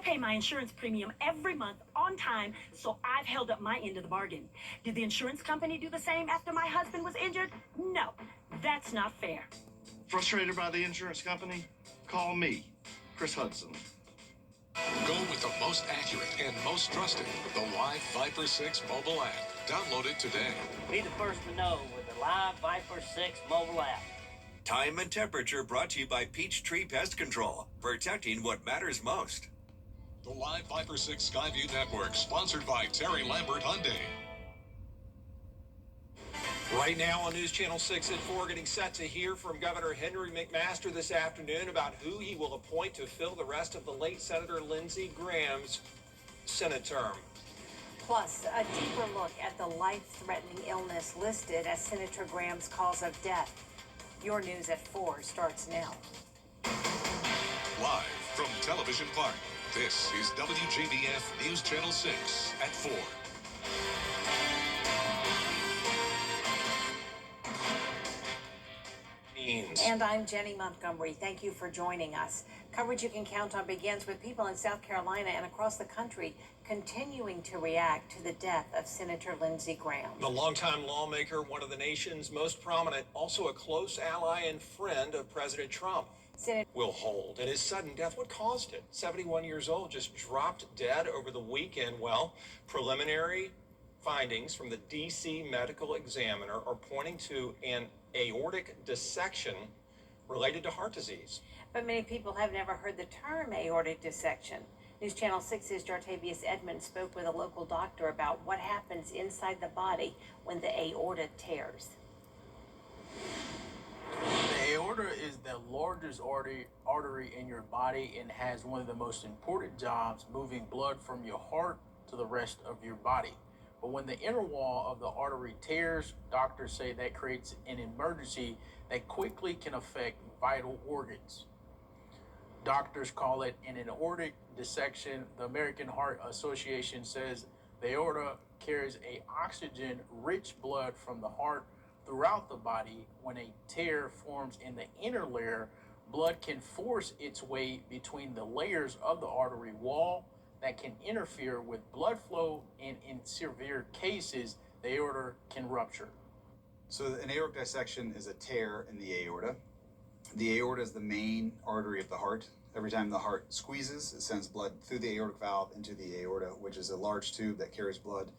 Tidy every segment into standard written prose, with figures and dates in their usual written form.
pay my insurance premium every month on time, so I've held up my end of the bargain. Did the insurance company do the same after my husband was injured? No, that's not fair. Frustrated by the insurance company? Call me, Chris Hudson. Go with the most accurate and most trusted, the Live Viper 6 mobile app. Download it today. Be the first to know with the Live Viper 6 mobile app. Time and temperature brought to you by Peachtree Pest Control, protecting what matters most. The Live Viper 6 Skyview Network, sponsored by Terry Lambert Hyundai. Right now on News Channel 6 at 4, getting set to hear from Governor Henry McMaster this afternoon about who he will appoint to fill the rest of the late Senator Lindsey Graham's Senate term. Plus, a deeper look at the life-threatening illness listed as Senator Graham's cause of death. Your News at 4 starts now. Live from Television Park, this is WJBF News Channel 6 at 4. And I'm Jenny Montgomery. Thank you for joining us. Coverage you can count on begins with people in South Carolina and across the country continuing to react to the death of Senator Lindsey Graham. The longtime lawmaker, one of the nation's most prominent, also a close ally and friend of President Trump, will hold. And his sudden death, what caused it? 71 years old, just dropped dead over the weekend. Well, preliminary findings from the D.C. medical examiner are pointing to an aortic dissection related to heart disease. But many people have never heard the term aortic dissection. News Channel 6's Jartavius Edmonds spoke with a local doctor about what happens inside the body when the aorta tears. The aorta is the largest artery in your body and has one of the most important jobs, moving blood from your heart to the rest of your body. But when the inner wall of the artery tears, doctors say that creates an emergency that quickly can affect vital organs. Doctors call it an aortic dissection. The American Heart Association says the aorta carries a oxygen-rich blood from the heart throughout the body. When a tear forms in the inner layer, blood can force its way between the layers of the artery wall that can interfere with blood flow, and in severe cases, the aorta can rupture. So an aortic dissection is a tear in the aorta. The aorta is the main artery of the heart. Every time the heart squeezes, it sends blood through the aortic valve into the aorta, which is a large tube that carries blood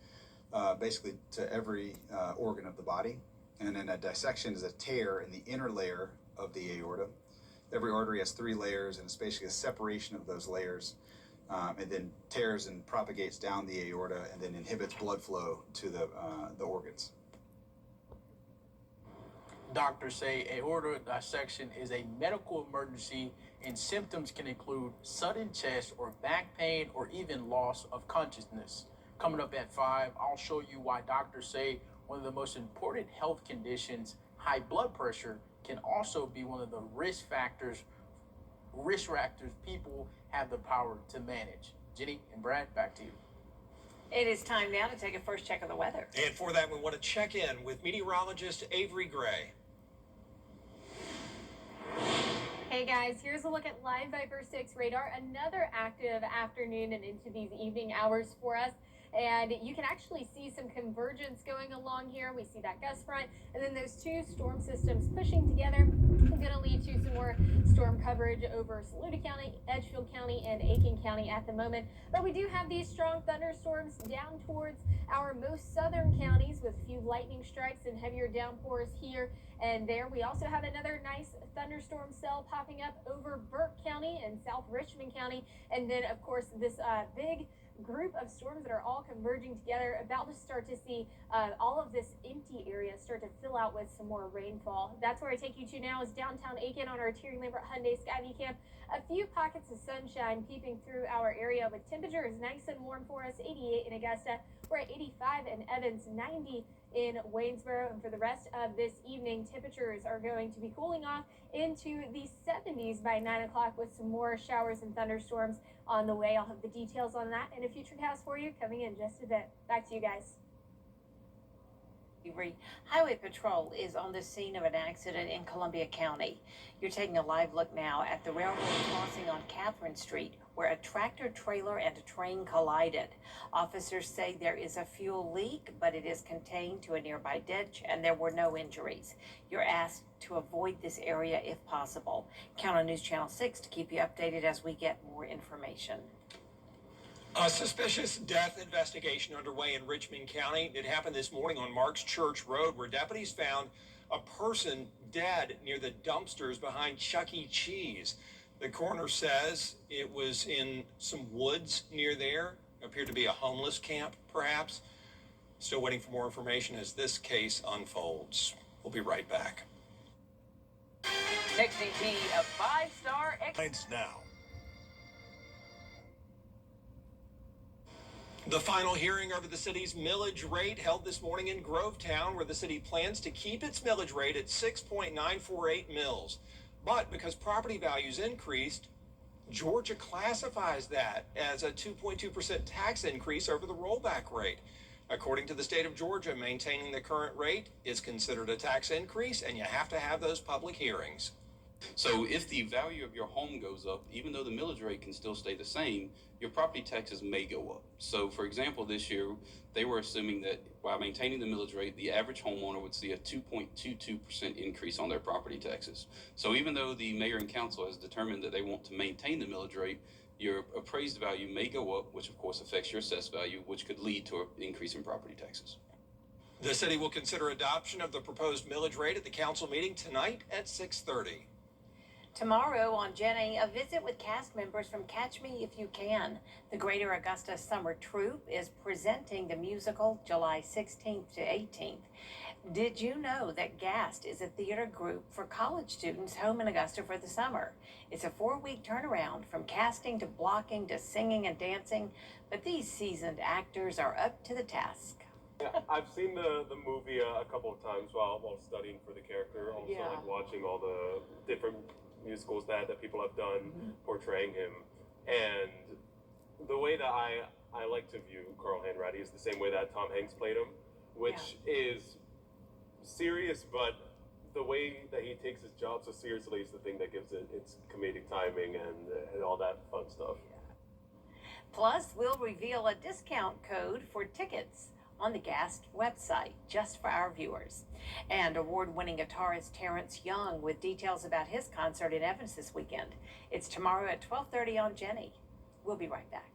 basically to every organ of the body. And then a dissection is a tear in the inner layer of the aorta. Every artery has 3 layers, and it's basically a separation of those layers. And then tears and propagates down the aorta and then inhibits blood flow to the organs. Doctors say aorta dissection is a medical emergency, and symptoms can include sudden chest or back pain or even loss of consciousness. Coming up at 5, I'll show you why doctors say one of the most important health conditions, high blood pressure, can also be one of the risk factors people have the power to manage. Jenny and Brad, back to you. It is time now to take a first check of the weather. And for that, we want to check in with meteorologist Avery Gray. Hey guys, here's a look at Live Viper 6 radar. Another active afternoon and into these evening hours for us. And you can actually see some convergence going along here. We see that gust front, and then those 2 storm systems pushing together is going to lead to some more storm coverage over Saluda County, Edgefield County, and Aiken County at the moment. But we do have these strong thunderstorms down towards our most southern counties with a few lightning strikes and heavier downpours here and there. We also have another nice thunderstorm cell popping up over Burke County and South Richmond County. And then, of course, this big group of storms that are all converging together, about to start to see all of this empty area start to fill out with some more rainfall. That's where I take you to now is downtown Aiken on our Terry Lambert Hyundai Skyview Camp. A few pockets of sunshine peeping through our area with temperatures nice and warm for us. 88 in Augusta. We're at 85 in Evans, 90 in Waynesboro. And for the rest of this evening, temperatures are going to be cooling off into the 70s by 9 o'clock with some more showers and thunderstorms on the way. I'll have the details on that and a future cast for you coming in just a bit. Back to you guys. Highway Patrol is on the scene of an accident in Columbia County. You're taking a live look now at the railroad crossing on Catherine Street, where a tractor trailer and a train collided. Officers say there is a fuel leak, but it is contained to a nearby ditch and there were no injuries. You're asked to avoid this area if possible. Count on News Channel 6 to keep you updated as we get more information. A suspicious death investigation underway in Richmond County. It happened this morning on Marks Church Road, where deputies found a person dead near the dumpsters behind Chuck E. Cheese. The coroner says it was in some woods near there. Appeared to be a homeless camp, perhaps. Still waiting for more information as this case unfolds. We'll be right back. Next EP, a 5-star Now. The final hearing over the city's millage rate held this morning in Grovetown, where the city plans to keep its millage rate at 6.948 mils. But because property values increased, Georgia classifies that as a 2.2% tax increase over the rollback rate. According to the state of Georgia, maintaining the current rate is considered a tax increase, and you have to have those public hearings. So if the value of your home goes up, even though the millage rate can still stay the same, your property taxes may go up. So for example, this year, they were assuming that while maintaining the millage rate, the average homeowner would see a 2.22% increase on their property taxes. So even though the mayor and council has determined that they want to maintain the millage rate, your appraised value may go up, which of course affects your assessed value, which could lead to an increase in property taxes. The city will consider adoption of the proposed millage rate at the council meeting tonight at 6:30. Tomorrow on Jenny, a visit with cast members from Catch Me If You Can. The Greater Augusta Summer Troupe is presenting the musical July 16th to 18th. Did you know that GAST is a theater group for college students home in Augusta for the summer? It's a 4-week turnaround from casting to blocking to singing and dancing, but these seasoned actors are up to the task. Yeah, I've seen the movie a couple of times while studying for the character. Also, like watching all the different musicals that people have done portraying him, and the way that I like to view Carl Hanratty is the same way that Tom Hanks played him, which is serious, but the way that he takes his job so seriously is the thing that gives it its comedic timing and all that fun stuff. Plus, we'll reveal a discount code for tickets on the GAST website, just for our viewers. And award-winning guitarist Terrence Young with details about his concert in Evans this weekend. It's tomorrow at 12:30 on Jenny. We'll be right back.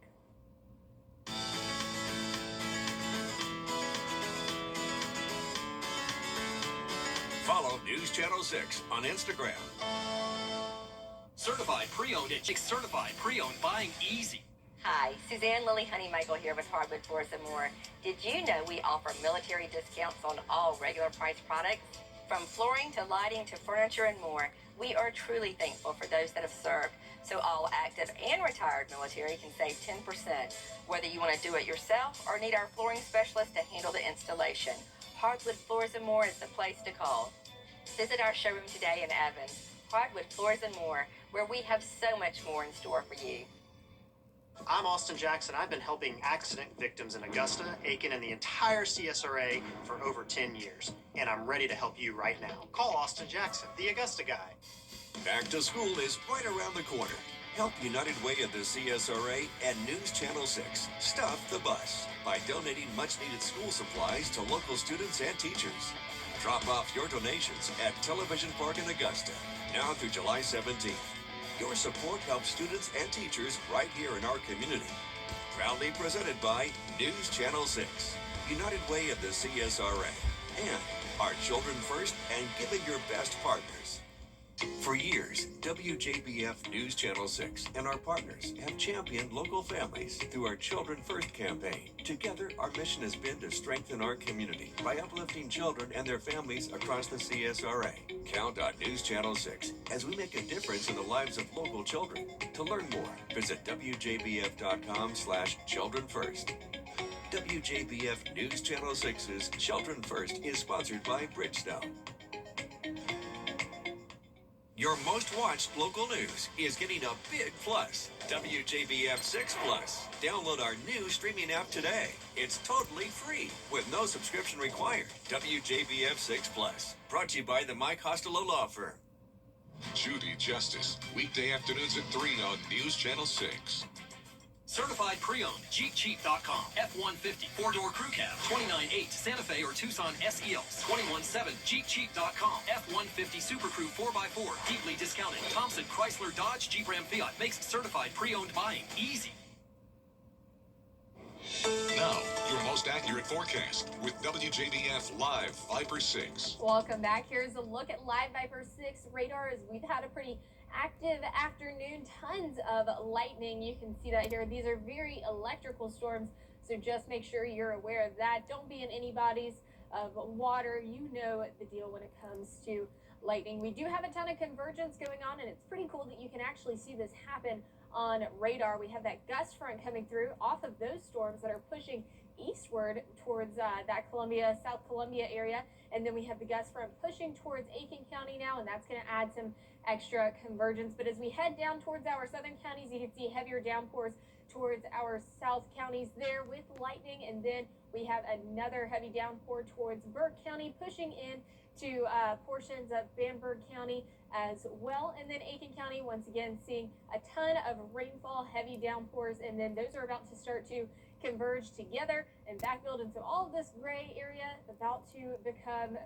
Follow News Channel 6 on Instagram. Certified pre-owned at Certified pre-owned buying easy. Hi, Suzanne Lily Honeymichael here with Hardwood Floors & More. Did you know we offer military discounts on all regular price products? From flooring to lighting to furniture and more, we are truly thankful for those that have served. So all active and retired military can save 10%. Whether you want to do it yourself or need our flooring specialist to handle the installation, Hardwood Floors & More is the place to call. Visit our showroom today in Evans, Hardwood Floors & More, where we have so much more in store for you. I'm Austin Jackson. I've been helping accident victims in Augusta, Aiken, and the entire CSRA for over 10 years. And I'm ready to help you right now. Call Austin Jackson, the Augusta guy. Back to school is right around the corner. Help United Way of the CSRA and News Channel 6 stuff the bus by donating much-needed school supplies to local students and teachers. Drop off your donations at Television Park in Augusta, now through July 17th. Your support helps students and teachers right here in our community. Proudly presented by News Channel 6, United Way of the CSRA, and our Children First and Giving Your Best partners. For years, WJBF News Channel 6 and our partners have championed local families through our Children First campaign. Together, our mission has been to strengthen our community by uplifting children and their families across the CSRA. Count on News Channel 6 as we make a difference in the lives of local children. To learn more, visit WJBF.com/Children First. WJBF News Channel 6's Children First is sponsored by Bridgestone. Your most watched local news is getting a big plus. WJBF 6 Plus. Download our new streaming app today. It's totally free with no subscription required. WJBF 6 Plus. Brought to you by the Mike Costello Law Firm. Judy Justice, weekday afternoons at 3 on News Channel 6. Certified pre-owned. JeepCheap.com. F-150. 4-door crew cab. 29.8 Santa Fe or Tucson SELs. 21.7 JeepCheap.com. F-150 Super Crew 4x4. Deeply discounted. Thompson, Chrysler, Dodge, Jeep, Ram, Fiat makes certified pre-owned buying easy. Now, your most accurate forecast with WJBF Live Viper 6. Welcome back. Here's a look at Live Viper 6 radar as we've had a pretty active afternoon. Tons of lightning. You can see that here. These are very electrical storms, so just make sure you're aware of that. Don't be in any bodies of water. You know the deal when it comes to lightning. We do have a ton of convergence going on, and it's pretty cool that you can actually see this happen on radar. We have that gust front coming through off of those storms that are pushing eastward towards that South Columbia area, and then we have the gust front pushing towards Aiken County now, and that's going to add some extra convergence. But as we head down towards our southern counties, you can see heavier downpours towards our south counties there with lightning, and then we have another heavy downpour towards Burke County, pushing in to portions of Bamberg County as well, and then Aiken County once again seeing a ton of rainfall, heavy downpours, and then those are about to start to converge together and backbuild into all of this gray area, about to become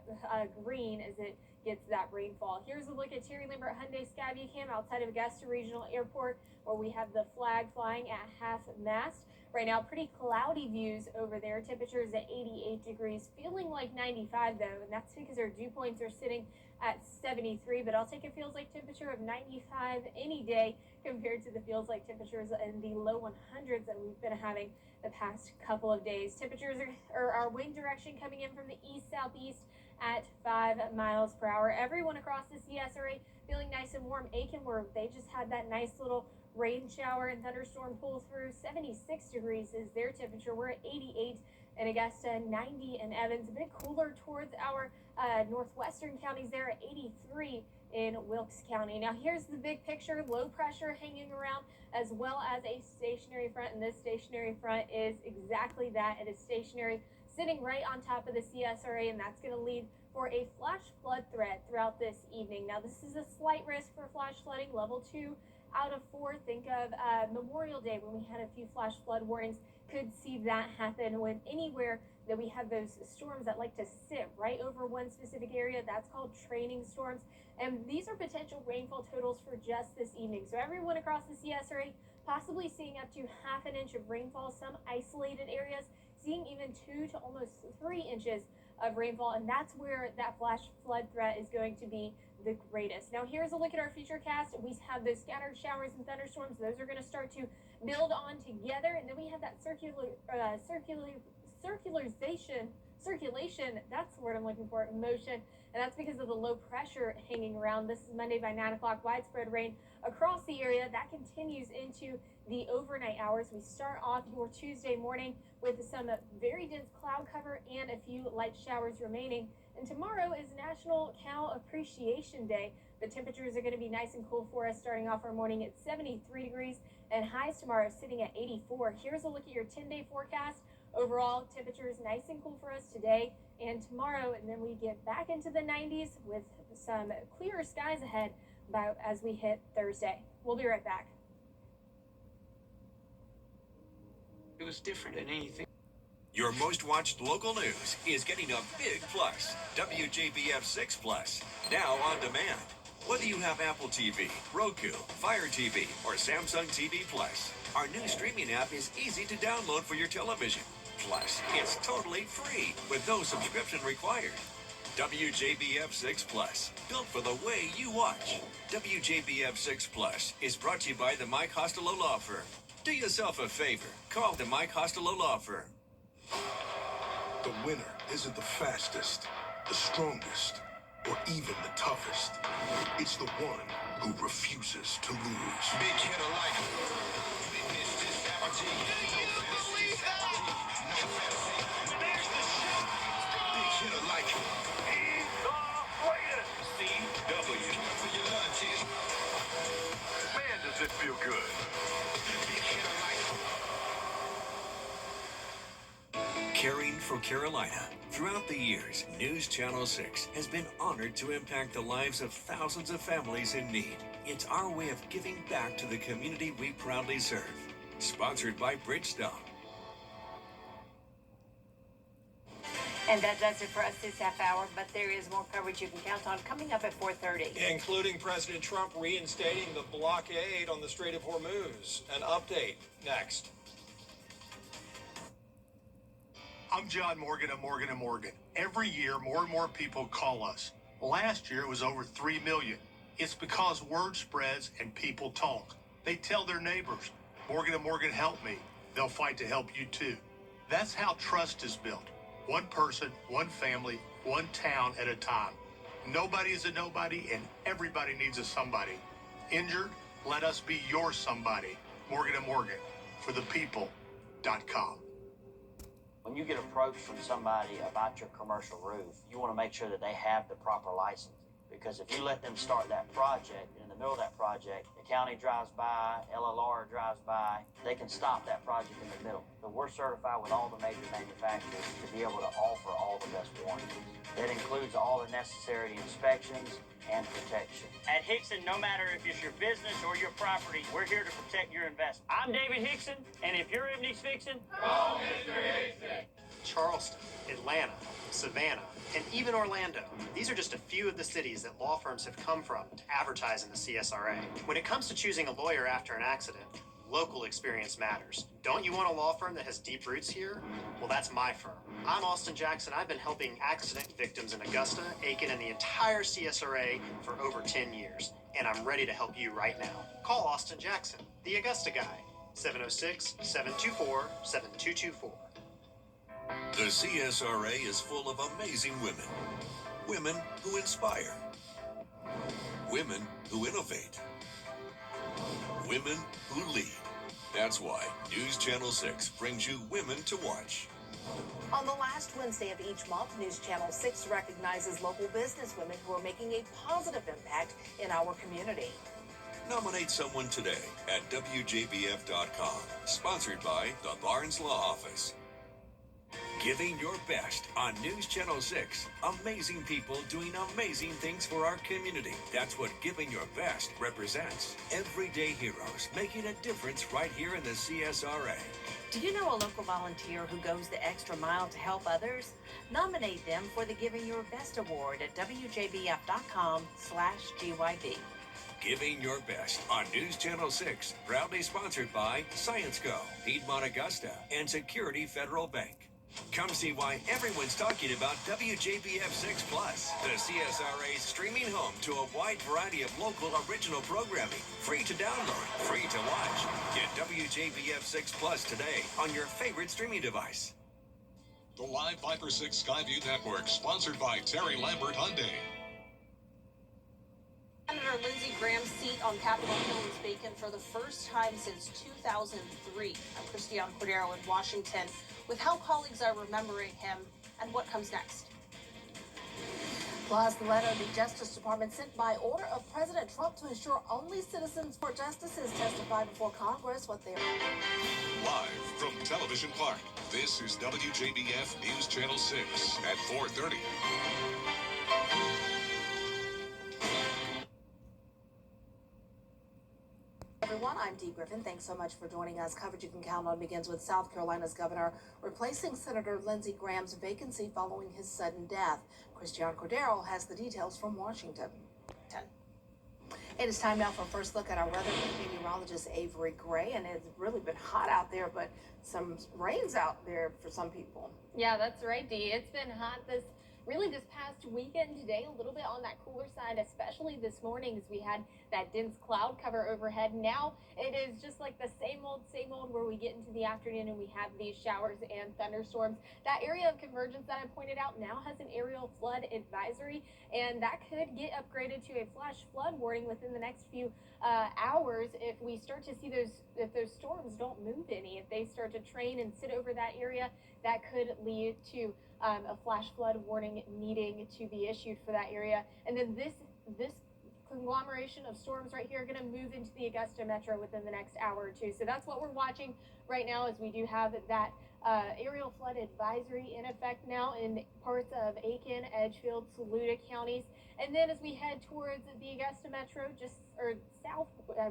green as it gets that rainfall. Here's a look at Terry Lambert Hyundai Skyview Cam outside of Augusta Regional Airport, where we have the flag flying at half mast. Right now, pretty cloudy views over there. Temperatures at 88 degrees, feeling like 95 though, and that's because our dew points are sitting at 73, but I'll take a feels like temperature of 95 any day compared to the feels like temperatures in the low 100s that we've been having the past couple of days. Temperatures are our wind direction coming in from the east-southeast at 5 miles per hour. Everyone across the CSRA feeling nice and warm. Aiken, where they just had that nice little rain shower and thunderstorm pull through. 76 degrees is their temperature. We're at 88 in Augusta, 90 in Evans. A bit cooler towards our northwestern counties there at 83 in Wilkes County. Now here's the big picture. Low pressure hanging around as well as a stationary front, and this stationary front is exactly that. It is stationary, sitting right on top of the CSRA, and that's going to lead for a flash flood threat throughout this evening. Now this is a slight risk for flash flooding, level 2 out of 4. Think of Memorial Day when we had a few flash flood warnings. Could see that happen when anywhere that we have those storms that like to sit right over one specific area. That's called training storms. And these are potential rainfall totals for just this evening. So everyone across the CSRA possibly seeing up to ½ an inch of rainfall. Some isolated areas seeing even 2 to almost 3 inches of rainfall. And that's where that flash flood threat is going to be the greatest. Now here's a look at our future cast. We have those scattered showers and thunderstorms. Those are going to start to build on together, and then we have that circulation, that's the word I'm looking for, motion, and that's because of the low pressure hanging around. This is Monday by 9 o'clock, widespread rain across the area. That continues into the overnight hours. We start off your Tuesday morning with some very dense cloud cover and a few light showers remaining. And tomorrow is National Cow Appreciation Day. The temperatures are going to be nice and cool for us, starting off our morning at 73 degrees, and highs tomorrow sitting at 84. Here's a look at your 10-day forecast. Overall, temperatures nice and cool for us today and tomorrow, and then we get back into the 90s with some clearer skies ahead as we hit Thursday. We'll be right back. It was different than anything. Your most watched local news is getting a big plus. WJBF 6 Plus, now on demand. Whether you have Apple TV, Roku, Fire TV, or Samsung TV Plus, our new streaming app is easy to download for your television. Plus, it's totally free with no subscription required. WJBF 6 Plus, built for the way you watch. WJBF 6 Plus is brought to you by the Mike Costello Law Firm. Do yourself a favor. Call the Mike Costello Law Firm. The winner isn't the fastest, the strongest, or even the toughest. It's the one who refuses to lose. Big hit of life. Big hit of life. He's the greatest. CW. For your lunch, feel good. Caring for Carolina. Throughout the years, News Channel 6 has been honored to impact the lives of thousands of families in need. It's our way of giving back to the community we proudly serve. Sponsored by Bridgestone. And that does it for us this half hour, but there is more coverage you can count on coming up at 4:30. Including President Trump reinstating the blockade on the Strait of Hormuz. An update next. I'm John Morgan of Morgan & Morgan. Every year, more and more people call us. Last year, it was over 3 million. It's because word spreads and people talk. They tell their neighbors, Morgan & Morgan helped me. They'll fight to help you too. That's how trust is built. One person, one family, one town at a time. Nobody is a nobody and everybody needs a somebody. Injured? Let us be your somebody. Morgan & Morgan. For the people.com. When you get approached from somebody about your commercial roof, you want to make sure that they have the proper license. Because if you let them start that project, in the middle of that project, the county drives by, LLR drives by, they can stop that project in the middle. So we're certified with all the major manufacturers to be able to offer all the best warranties. That includes all the necessary inspections and protection. At Hickson, no matter if it's your business or your property, we're here to protect your investment. I'm David Hickson, and if your roof needs fixing, call Mr. Hickson. Charleston, Atlanta, Savannah, and even Orlando. These are just a few of the cities that law firms have come from to advertise in the CSRA. When it comes to choosing a lawyer after an accident, local experience matters. Don't you want a law firm that has deep roots here? Well, that's my firm. I'm Austin Jackson. I've been helping accident victims in Augusta, Aiken, and the entire CSRA for over 10 years. And I'm ready to help you right now. Call Austin Jackson, the Augusta guy, 706-724-7224. The CSRA is full of amazing women. Women who inspire. Women who innovate. Women who lead. That's why News Channel 6 brings you Women to Watch. On the last Wednesday of each month, News Channel 6 recognizes local businesswomen who are making a positive impact in our community. Nominate someone today at WJBF.com. Sponsored by the Barnes Law Office. Giving your best on News Channel 6. Amazing people doing amazing things for our community. That's what Giving Your Best represents. Everyday heroes making a difference right here in the CSRA. Do you know a local volunteer who goes the extra mile to help others? Nominate them for the Giving Your Best Award at WJBF.com/GYB. Giving Your Best on News Channel 6. Proudly sponsored by ScienceGo, Piedmont Augusta, and Security Federal Bank. Come see why everyone's talking about WJBF 6 Plus, the CSRA's streaming home to a wide variety of local original programming. Free to download, free to watch. Get WJBF 6 Plus today on your favorite streaming device. The Live Viper 6 Skyview Network, sponsored by Terry Lambert Hyundai. Senator Lindsey Graham's seat on Capitol Hill is vacant for the first time since 2003. I'm Christiane Cordero in Washington with how colleagues are remembering him and what comes next. Plus, the letter the Justice Department sent by order of President Trump to ensure only citizens for justices testify before Congress what they're... Live from Television Park, this is WJBF News Channel 6 at 4:30. Everyone, I'm Dee Griffin. Thanks so much for joining us. Coverage you can count on begins with South Carolina's governor replacing Senator Lindsey Graham's vacancy following his sudden death. Christiane Cordero has the details from Washington. It is time now for a first look at our weather with meteorologist Avery Gray, and it's really been hot out there, but some rain's out there for some people. Yeah, that's right, Dee. It's been hot this past weekend. Today, a little bit on that cooler side, especially this morning as we had that dense cloud cover overhead. Now it is just like the same old where we get into the afternoon and we have these showers and thunderstorms. That area of convergence that I pointed out now has an aerial flood advisory, and that could get upgraded to a flash flood warning within the next few hours if we start to see if those storms don't move any. If they start to train and sit over that area, that could lead to a flash flood warning needing to be issued for that area. And then this conglomeration of storms right here are going to move into the Augusta metro within the next hour or two. So that's what we're watching right now, as we do have that aerial flood advisory in effect now in parts of Aiken, Edgefield, Saluda counties. And then as we head towards the Augusta metro, south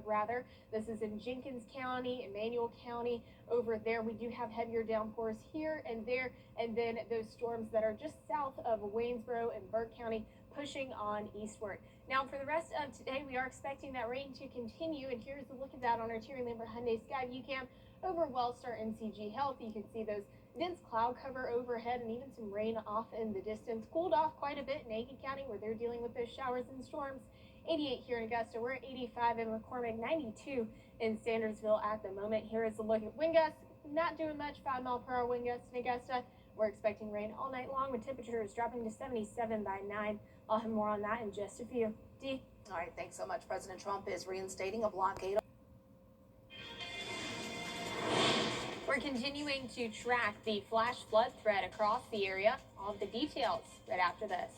rather, this is in Jenkins County, Emmanuel County. Over there, we do have heavier downpours here and there, and then those storms that are just south of Waynesboro and Burke County pushing on eastward. Now, for the rest of today, we are expecting that rain to continue, and here's a look at that on our Terry Lambert Hyundai Sky View Cam over Wellstar NCG Health. You can see those dense cloud cover overhead and even some rain off in the distance. Cooled off quite a bit in Aiken County, where they're dealing with those showers and storms. 88 here in Augusta. We're at 85 in McCormick, 92 in Sandersville at the moment. Here is a look at wind gusts. Not doing much, 5-mile-per-hour wind gusts in Augusta. We're expecting rain all night long, with temperatures dropping to 77 by 9. I'll have more on that in just a few. Dee? All right, thanks so much. President Trump is reinstating a blockade. We're continuing to track the flash flood threat across the area. All of the details right after this.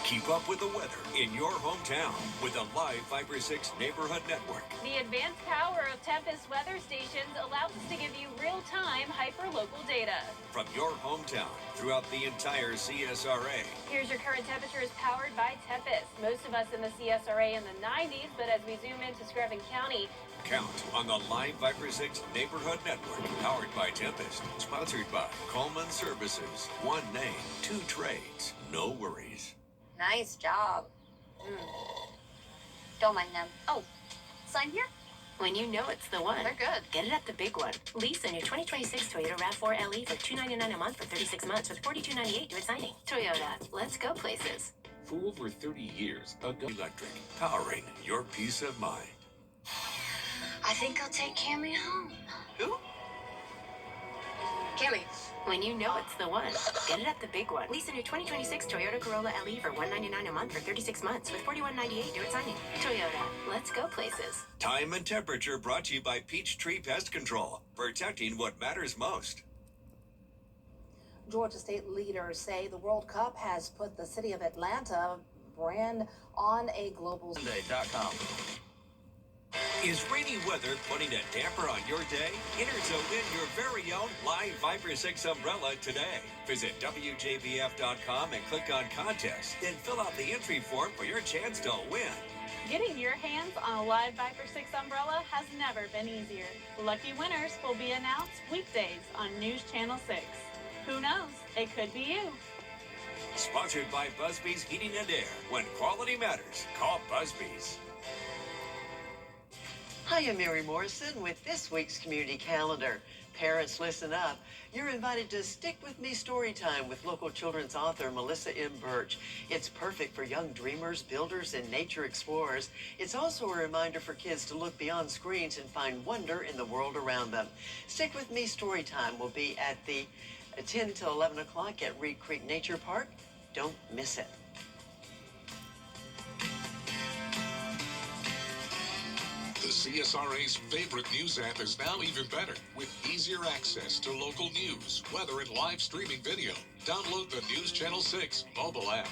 Keep up with the weather in your hometown with the Live Fiber 6 Neighborhood Network. The advanced power of Tempest weather stations allows us to give you real-time hyper-local data. From your hometown throughout the entire CSRA. Here's your current temperatures powered by Tempest. Most of us in the CSRA in the 90s, but as we zoom into Screven County, Count on the Live Viper 6 Neighborhood Network, powered by Tempest, sponsored by Coleman Services. One name, two trades, no worries. Nice job. Don't mind them. Oh, sign here? When you know it's the one. They're good. Get it at the big one. Lease a new 2026 Toyota RAV4 LE for $299 a month for 36 months with $42.98 due at signing. Toyota, let's go places. For over 30 years, Electric, powering your peace of mind. I think I'll take Cammy home. Who? Cammy. When you know it's the one. Get it at the big one. Lease a new 2026 Toyota Corolla LE for $199 a month for 36 months with $41.98 due at signing. Toyota, let's go places. Time and temperature brought to you by Peachtree Pest Control, protecting what matters most. Georgia State leaders say the World Cup has put the city of Atlanta brand on a global. Sunday.com. Is rainy weather putting a damper on your day? Enter to win your very own Live Viper 6 umbrella today. Visit WJBF.com and click on contest. Then fill out the entry form for your chance to win. Getting your hands on a Live Viper 6 umbrella has never been easier. Lucky winners will be announced weekdays on News Channel 6. Who knows? It could be you. Sponsored by Busby's Heating and Air. When quality matters, call Busby's. Hi, I'm Mary Morrison with this week's community calendar. Parents, listen up. You're invited to Stick With Me Storytime with local children's author Melissa M. Birch. It's perfect for young dreamers, builders, and nature explorers. It's also a reminder for kids to look beyond screens and find wonder in the world around them. Stick With Me Storytime will be at the 10 to 11 o'clock at Reed Creek Nature Park. Don't miss it. The CSRA's favorite news app is now even better, with easier access to local news, weather, and live streaming video. Download the News Channel 6 mobile app.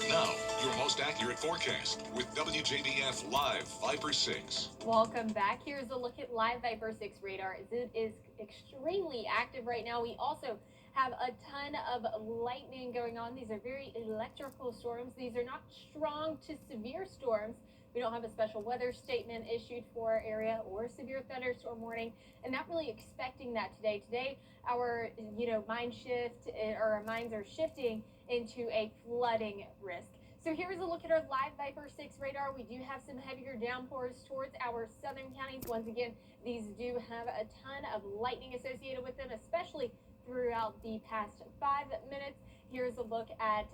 Now, your most accurate forecast with WJBF Live Viper 6. Welcome back. Here's a look at Live Viper 6 radar. It is extremely active right now. We also have a ton of lightning going on. These are very electrical storms. These are not strong to severe storms. We don't have a special weather statement issued for our area or severe thunderstorm warning, and not really expecting that today. Today, our our minds are shifting into a flooding risk. So here's a look at our Live Viper 6 radar. We do have some heavier downpours towards our southern counties. Once again, these do have a ton of lightning associated with them, especially throughout the past 5 minutes. Here's a look at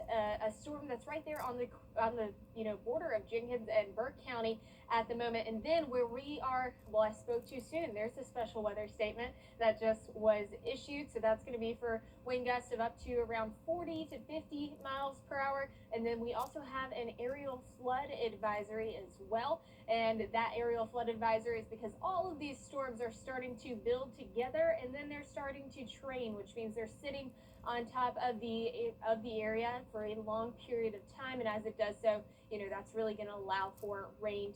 a storm that's right there on the border of Jenkins and Burke County at the moment. And then where we are, well, I spoke too soon. There's a special weather statement that just was issued. So that's going to be for wind gusts of up to around 40 to 50 miles per hour. And then we also have an aerial flood advisory as well. And that aerial flood advisory is because all of these storms are starting to build together, and then they're starting to train, which means they're sitting on top of the area for a long period of time. And as it does so, that's really going to allow for rain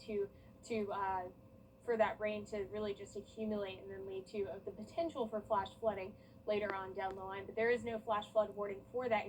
for that rain to really just accumulate and then lead to the potential for flash flooding later on down the line. But there is no flash flood warning for that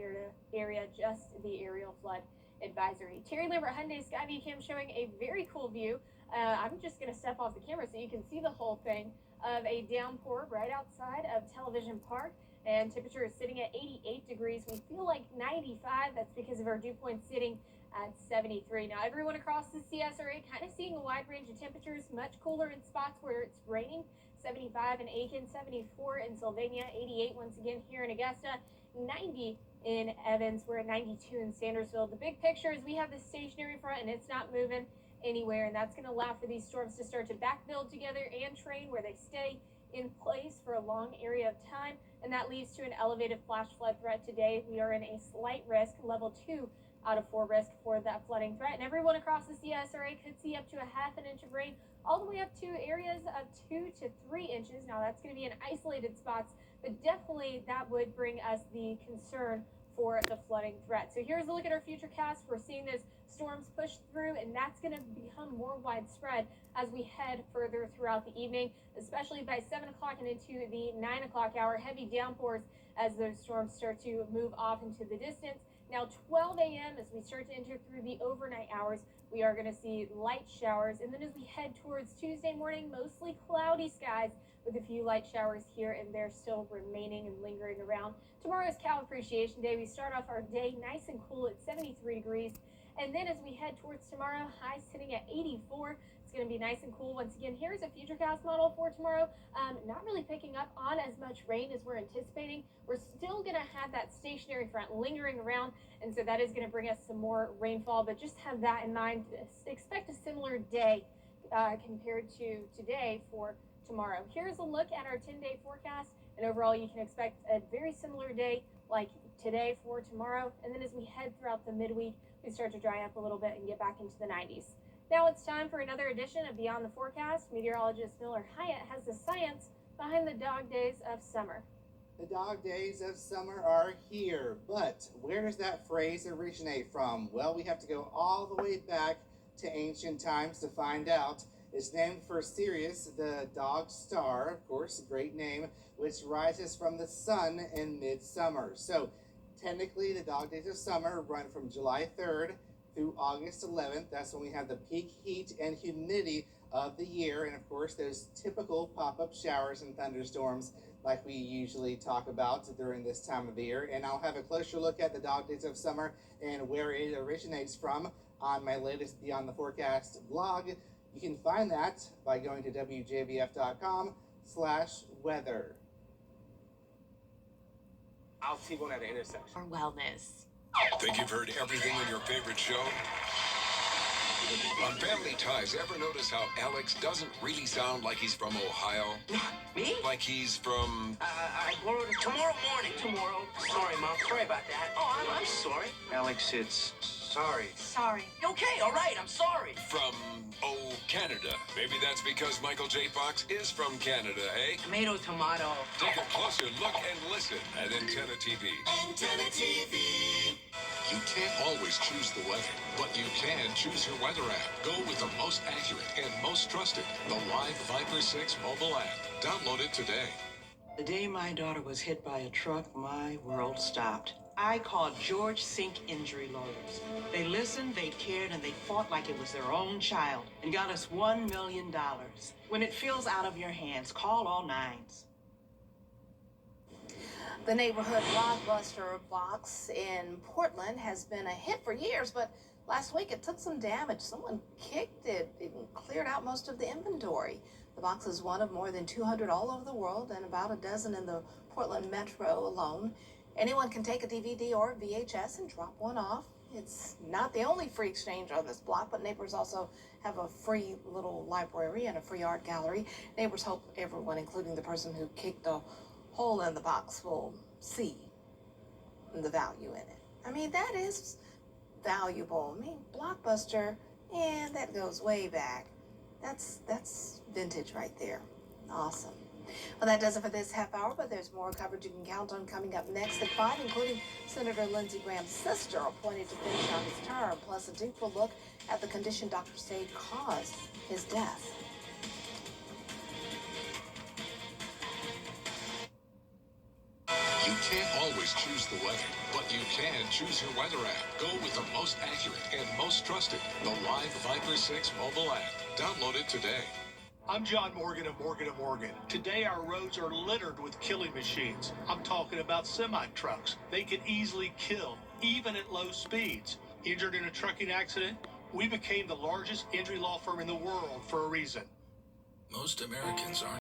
area, just the aerial flood advisory. Terry Lambert Hyundai Skyview Cam showing a very cool view. I'm just going to step off the camera so you can see the whole thing of a downpour right outside of Television Park. And temperature is sitting at 88 degrees. We feel like 95. That's because of our dew point sitting at 73. Now, everyone across the CSRA kind of seeing a wide range of temperatures, much cooler in spots where it's raining. 75 in Aiken, 74 in Sylvania, 88 once again here in Augusta, 90 in Evans. We're at 92 in Sandersville. The big picture is we have this stationary front and it's not moving anywhere, and that's going to allow for these storms to start to back build together and train where they stay in place for a long area of time, and that leads to an elevated flash flood threat today. We are in a slight risk, level 2 out of 4 risk for that flooding threat, and everyone across the CSRA could see up to a half an inch of rain, all the way up to areas of 2 to 3 inches. Now that's going to be in isolated spots, but definitely that would bring us the concern for the flooding threat. So here's a look at our future cast. We're seeing those storms push through, and that's going to become more widespread as we head further throughout the evening, especially by 7 o'clock and into the 9 o'clock hour. Heavy downpours as those storms start to move off into the distance. Now 12 a.m. as we start to enter through the overnight hours, we are going to see light showers. And then as we head towards Tuesday morning, mostly cloudy skies with a few light showers here and there still remaining and lingering around. Tomorrow is Cow Appreciation Day. We start off our day nice and cool at 73 degrees. And then as we head towards tomorrow, highs sitting at 84. It's going to be nice and cool. Once again, here's a futurecast model for tomorrow. Not really picking up on as much rain as we're anticipating. We're still going to have that stationary front lingering around, and so that is going to bring us some more rainfall. But just have that in mind. Expect a similar day compared to today for tomorrow. Here's a look at our 10-day forecast, and overall you can expect a very similar day like today for tomorrow. And then as we head throughout the midweek, we start to dry up a little bit and get back into the 90s. Now it's time for another edition of Beyond the Forecast. Meteorologist Miller Hyatt has the science behind the dog days of summer. The dog days of summer are here, but where does that phrase originate from? Well, we have to go all the way back to ancient times to find out. It's named for Sirius, the dog star, of course, a great name, which rises from the sun in midsummer. So technically, the dog days of summer run from July 3rd through August 11th. That's when we have the peak heat and humidity of the year, and of course those typical pop-up showers and thunderstorms like we usually talk about during this time of the year. And I'll have a closer look at the dog days of summer and where it originates from on my latest Beyond the Forecast blog. You can find that by going to wjbf.com/weather. I'll see one at the intersection. For wellness. Think you've heard everything on your favorite show? On Family Ties, ever notice how Alex doesn't really sound like he's from Ohio? Me? Like he's from... Tomorrow morning. Tomorrow. Sorry, Mom. Sorry about that. Oh, I'm sorry. Alex, it's sorry. Sorry. Okay, all right, I'm sorry. From, Canada. Maybe that's because Michael J. Fox is from Canada, eh? Tomato. Take a closer look and listen at Antenna TV. Antenna TV. You can't always choose the weather, but you can choose your weather app. Go with the most accurate and most trusted, the Live Viper 6 mobile app. Download it today. The day my daughter was hit by a truck, my world stopped. I called George Sink Injury Lawyers. They listened, they cared, and they fought like it was their own child and got us $1 million. When it feels out of your hands, call all nines. The neighborhood Blockbuster box in Portland has been a hit for years, but last week it took some damage. Someone kicked it and cleared out most of the inventory. The box is one of more than 200 all over the world and about a dozen in the Portland metro alone. Anyone can take a DVD or VHS and drop one off It's not the only free exchange on this block, but neighbors also have a free little library and a free art gallery. Neighbors hope everyone, including the person who kicked a hole in the box, will see the value in it. I mean, that is valuable. I mean, Blockbuster, and that goes way back. That's vintage right there. Awesome. Well, that does it for this half hour, but there's more coverage you can count on coming up next at 5, including Senator Lindsey Graham's sister appointed to finish out his term, plus a deeper look at the condition doctors say caused his death. You can't always choose the weather, but you can choose your weather app. Go with the most accurate and most trusted, the Live Viper 6 mobile app. Download it today. I'm John Morgan of Morgan & Morgan. Today our roads are littered with killing machines. I'm talking about semi-trucks. They can easily kill, even at low speeds. Injured in a trucking accident? We became the largest injury law firm in the world for a reason. Most Americans aren't